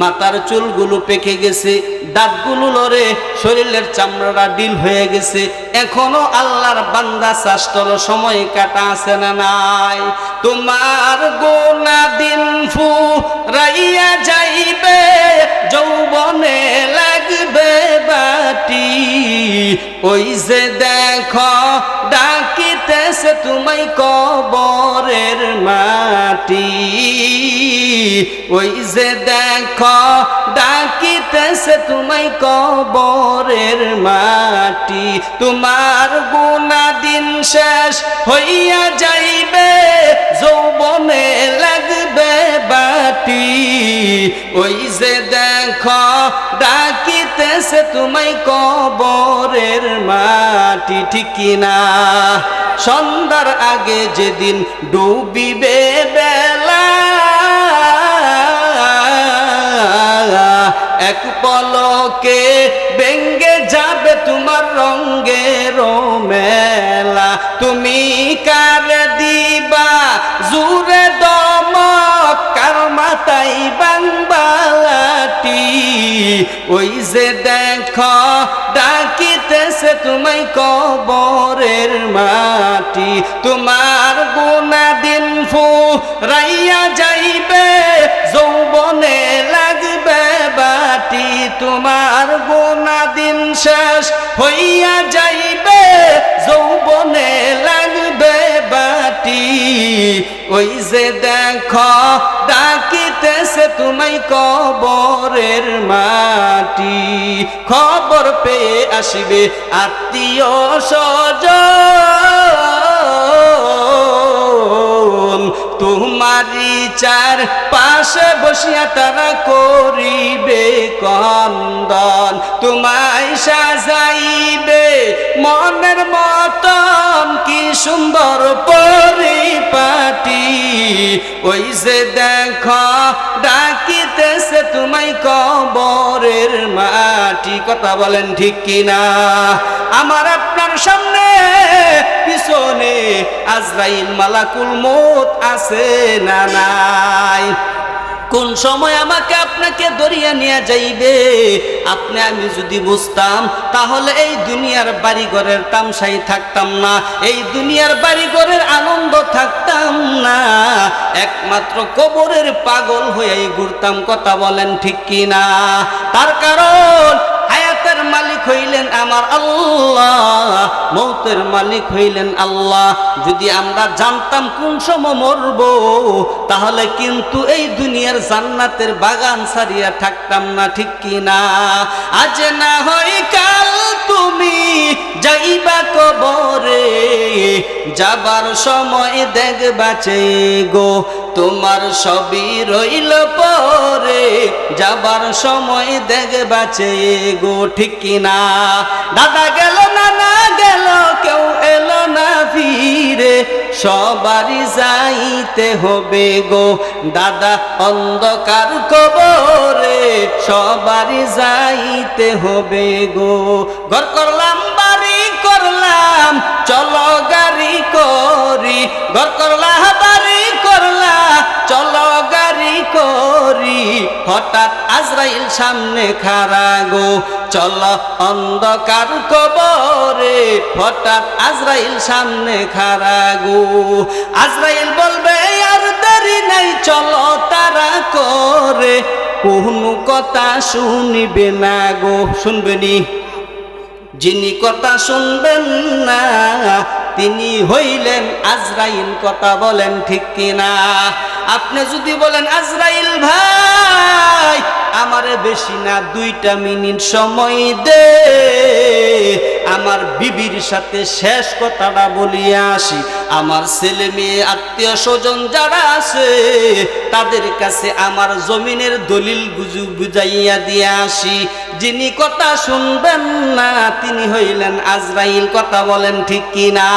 মাথার চুলগুলো পেকে গেছে, দাঁতগুলো লড়ে, শরীরের চামড়াটা ডিল হয়ে গেছে। এখনো আল্লাহর বান্দা শাসটল সময় কাটা আছে না নাই? তোমার গোনা দিন ফুরাইয়া যাইবে, যৌবনে লাগবে বাটি, ওই যে দেখো ডাকিতেছে তোমায় কবরের মাটি, ওই যে দেখো ডাকিতেছে তোমায় কবরের মাটি। তোমার গুনাহ দিন শেষ হইয়া যাইবে, যৌবনে লাগবে বাটি, ওই যে দেখো ডাকিতেছে তোমায় কবরের মাটি। ঠিক কিনা? সন্ধ্যার আগে যেদিন ডুবিবে বেলা, এক পলকে ভেঙ্গে যাবে তোমার রঙের মেলা। তুমি কার দিবা জুরে দমক, কার মাথায় বাংবালাটি, ওই যে দেখো ডাকিতেছে তোমায় কবরের মাটি। তোমার গুনাহ দিন ফুরাইয়া যাইবে, যৌবনে লাগবে বাটি, তোমার গুনাহ দিন শেষ হইয়া যাইবে, যৌবনে লাগবে বাটি, ওই যে দেখো ডাকিতেছে তোমায় কবরের মাটি। খবর পেয়ে আসিবে আত্মীয় স্বজন, তোমারি বিচার পাশে বসিয়া তারা করিবে কন্দন, তোমায় সাজাইবে মনের মতন কি সুন্দর পরিপাটি, ওই যে দেখো ডাকিতেছে তোমায় কবরের মাটি। কথা বলেন ঠিক কিনা? আমার আপনার সামনে পিছনে আজরাইল মালাকুল মউত আছে না নাই? কোন সময় আমাকে আপনাকে দরিয়া নিয়ে যাইবে আপনি আমি যদি বুঝতাম, তাহলে এই দুনিয়ার বাড়িঘরের তামসাই থাকতাম না, এই দুনিয়ার বাড়িঘরের আনন্দ থাকতাম না, একমাত্র কবরের পাগল হয়েই ঘুরতাম। কথা বলেন ঠিক কিনা? তার কারণ হায়াতের মালিক হইলেন আমার আল্লাহ, মৌতের মালিক হইলেন আল্লাহ। যদি আমরা জানতাম কোন সময় মরব, তাহলে কিন্তু এই দুনিয়ার জান্নাতের বাগান ছাড়িয়া থাকতাম না, ঠিক কিনা? আজ না হয় কাল তুমি যাইবা কবরে, যাবার সময় দেখবা চেয়ে গো তোমার সবই রইল পরে, যাবার সময় দেখবা চেয়ে গো, ঠিক কিনা? দাদা গেল নানা গেল কেউ এলো না ফিরে, সবারই যাইতে হবে গো দাদা অন্ধকার কবরে, সবারই যাইতে হবে গো। ঘর করলাম বাড়ি করলাম চলো গাড়ি করি, ঘর করলাম বাড়ি করলাম চলো গাড়ি করি, হঠাৎ আজরাইল সামনে খাড়া গো, চলো অন্ধকার কবরে, হঠাৎ আজরাইল সামনে খাড়া গো। আজরাইল বলবে আর দেরি নাই চলো তারা করে, কোনো কথা শুনিবে না গো। শুনবেনি? যিনি কথা শুনবেন না তিনি হইলেন আজরাইল। কথা বলেন ঠিক কিনা? আপনি যদি বলেন আজরাইল ভাই আমারে বেশি না 2টা মিনিট সময় দে, আমার বিবির সাথে শেষ কথাটা বলিয়া আসি, আমার ছেলে মেয়ে আত্মীয় স্বজন যারা আছে তাদের কাছে আমার জমিনের দলিল বুঝাইয়া দিয়ে আসি। যিনি কথা শুনবেন না তিনি হইলেন আজরাইল। কথা বলেন ঠিক কিনা?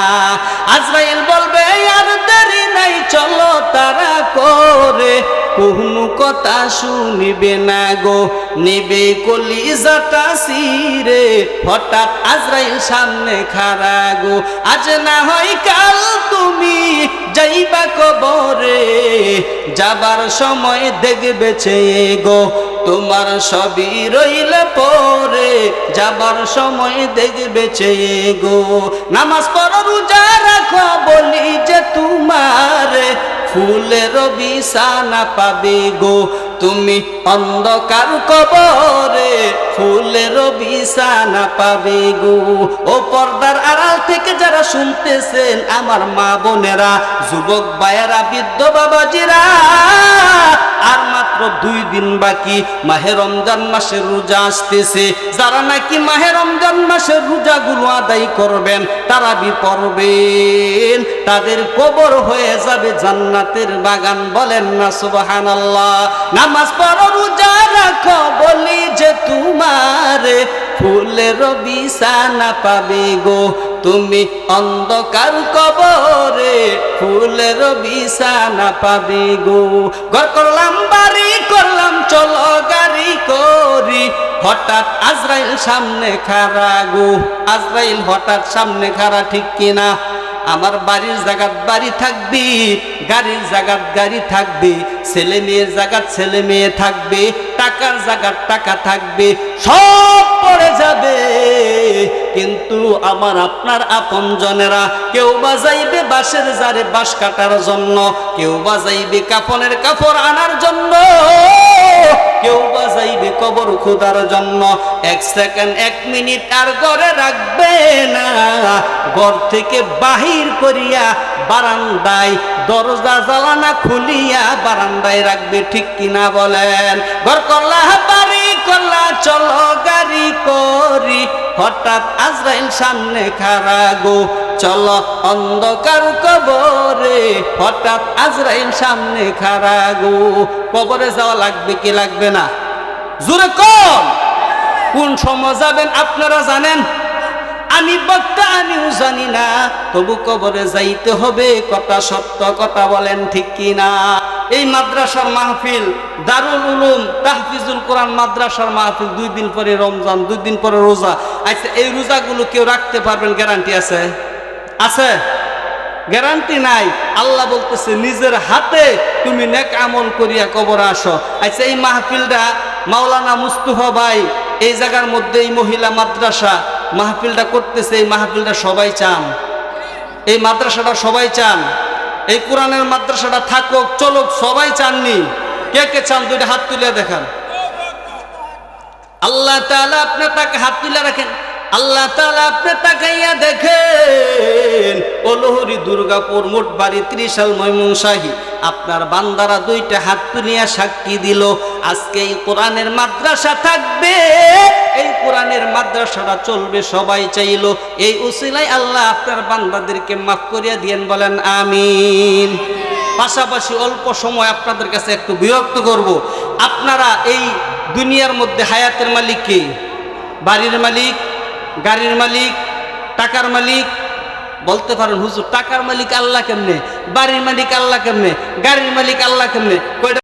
আজরাইল বলবে আর দেরি নাই চলো তারা করে, কোনো কথা শুনিবে না গো, নেবে কলিজাটা সিরে, হঠাৎ আজরাইল সামনে খাড়া গো। আজ না হয় কাল তুমি যাইবা কবরে, যাবার সময় দেখবে চেয়ে গো তোমার সবই রইল পরে, যাবার সময় দেখবে চেয়ে গো। নামাজ পড়ো রোজা রাখো বলি যে তোমার ফুলের বিছানা পাবে গো, তুমি অন্ধকার কবরে ফুলের বিছানা পাবে গো। ও পর্দার আড়াল থেকে যারা শুনতেছেন আমার মা বোনেরা, যুবক ভাইয়েরা, বৃদ্ধ বাবাজিরা, আর মাত্র 2 দিন বাকি মাহে রমজান মাসের রোজা আসতেছে। যারা নাকি মাহে রমজান মাসের রোজাগুলো আদায় করবেন, তারাবি পড়বেন, তাদের কবর হয়ে যাবে জান্নাতের বাগান। বলেন না সুবহানাল্লাহ? নামাজ পড়ো রোজা রাখো বলি যে তোমার ফুলের বিছানা পাবে গো, তুমি অন্ধকার কবরে ফুলের বিছানা পাবে গো। ঘর করলাম বাড়ি করলাম চলো গাড়ি করি, হঠাৎ আজরাইল সামনে খাড়া গো। আজরাইল হঠাৎ সামনে খাড়া, ঠিক কিনা? আমার বাড়ির জায়গাত বাড়ি থাকবে, গাড়ির জায়গাত গাড়ি থাকবে, ছেলে মেয়ের জায়গাত ছেলে মেয়ে থাকবে, টাকার জায়গাত টাকা থাকবে, সব পড়ে যাবে। কিন্তু আমার আপনার আপনজনেরা, কেউ বা যাইবে বাঁশের জারে বাঁশ কাটার জন্য, কেউ বা যাইবে কাফনের কাপড় আনার জন্য, কেউ বা যাইবে কবর খোদার জন্য। 1 সেকেন্ড 1 মিনিট আর ঘরে রাখবে না, ঘর থেকে বাহির করিয়া বারান্দায় দরজা জ্বালানা খুলিয়া বারান্দায় রাখবে, ঠিক কিনা বলেন? ঘর করলা বাড়ি করলা চলো গাড়ি করি, হঠাৎ আজরাইল সামনে খাড়া গো, চলো অন্ধকার কবরে, হঠাৎ আজরাইল সামনে খাড়া গো। কবরে যাওয়া লাগবে কি লাগবে না? জোরে কোন সময় যাবেন আপনারা জানেন? আমি বক্তা, আমিও জানি না, তবু কবরে যাইতে হবে, কথা সত্য কথা বলেন ঠিক কি না? এই মাদ্রাসার মাহফিল, দারুল উলুম তাহফিজুল কোরআন মাদ্রাসার মাহফিল, 2 দিন পরে রমজান, 2 দিন পরে রোজা। আচ্ছা, এই রোজাগুলো কেউ রাখতে পারবেন? গ্যারান্টি আছে? আছে? গ্যারান্টি নাই। আল্লাহ বলতেছে নিজের হাতে তুমি নেক আমল করিয়া কবরে আসো। আচ্ছা, এই মাহফিলটা মাওলানা মুস্তফা ভাই এই জায়গার মধ্যে এই মহিলা মাদ্রাসা মাহফিলটা করতেছে, এই মাহফিলটা সবাই চান, এই মাদ্রাসাটা সবাই চান, এই কোরআনের মাদ্রাসাটা থাকুক চলুক, সবাই চাননি? কে কে চান? 2টা হাত তুলে দেখান। আল্লাহ তাআলা আপনি তাকে হাত তুলে রাখেন। আল্লাহ তাআলা আপনি তাকাইয়া দেখেন, অলহরি দুর্গাপুর মোটবাড়ি ত্রিশাল ময়মনসিংহ আপনার বান্দারা 2টা হাত তুলিয়া সাক্ষী দিল আজকে এই কোরআনের মাদ্রাসা থাকবে, এই কোরআনের মাদ্রাসাটা চলবে, সবাই চাইলো। এই উসিলায় আল্লাহ আপনার বান্দাদেরকে মাফ করিয়া দিয়েন, বলেন আমিন। পাশাপাশি অল্প সময় আপনাদের কাছে একটু বিরক্ত করব। আপনারা এই দুনিয়ার মধ্যে হায়াতের মালিক কে? বাড়ির মালিক, গাড়ির মালিক, টাকার মালিক? বলতে পারেন হুজুর টাকার মালিক আল্লাহ কেমনে, বাড়ির মালিক আল্লাহ কেমনে, গাড়ির মালিক আল্লাহ কেমনে?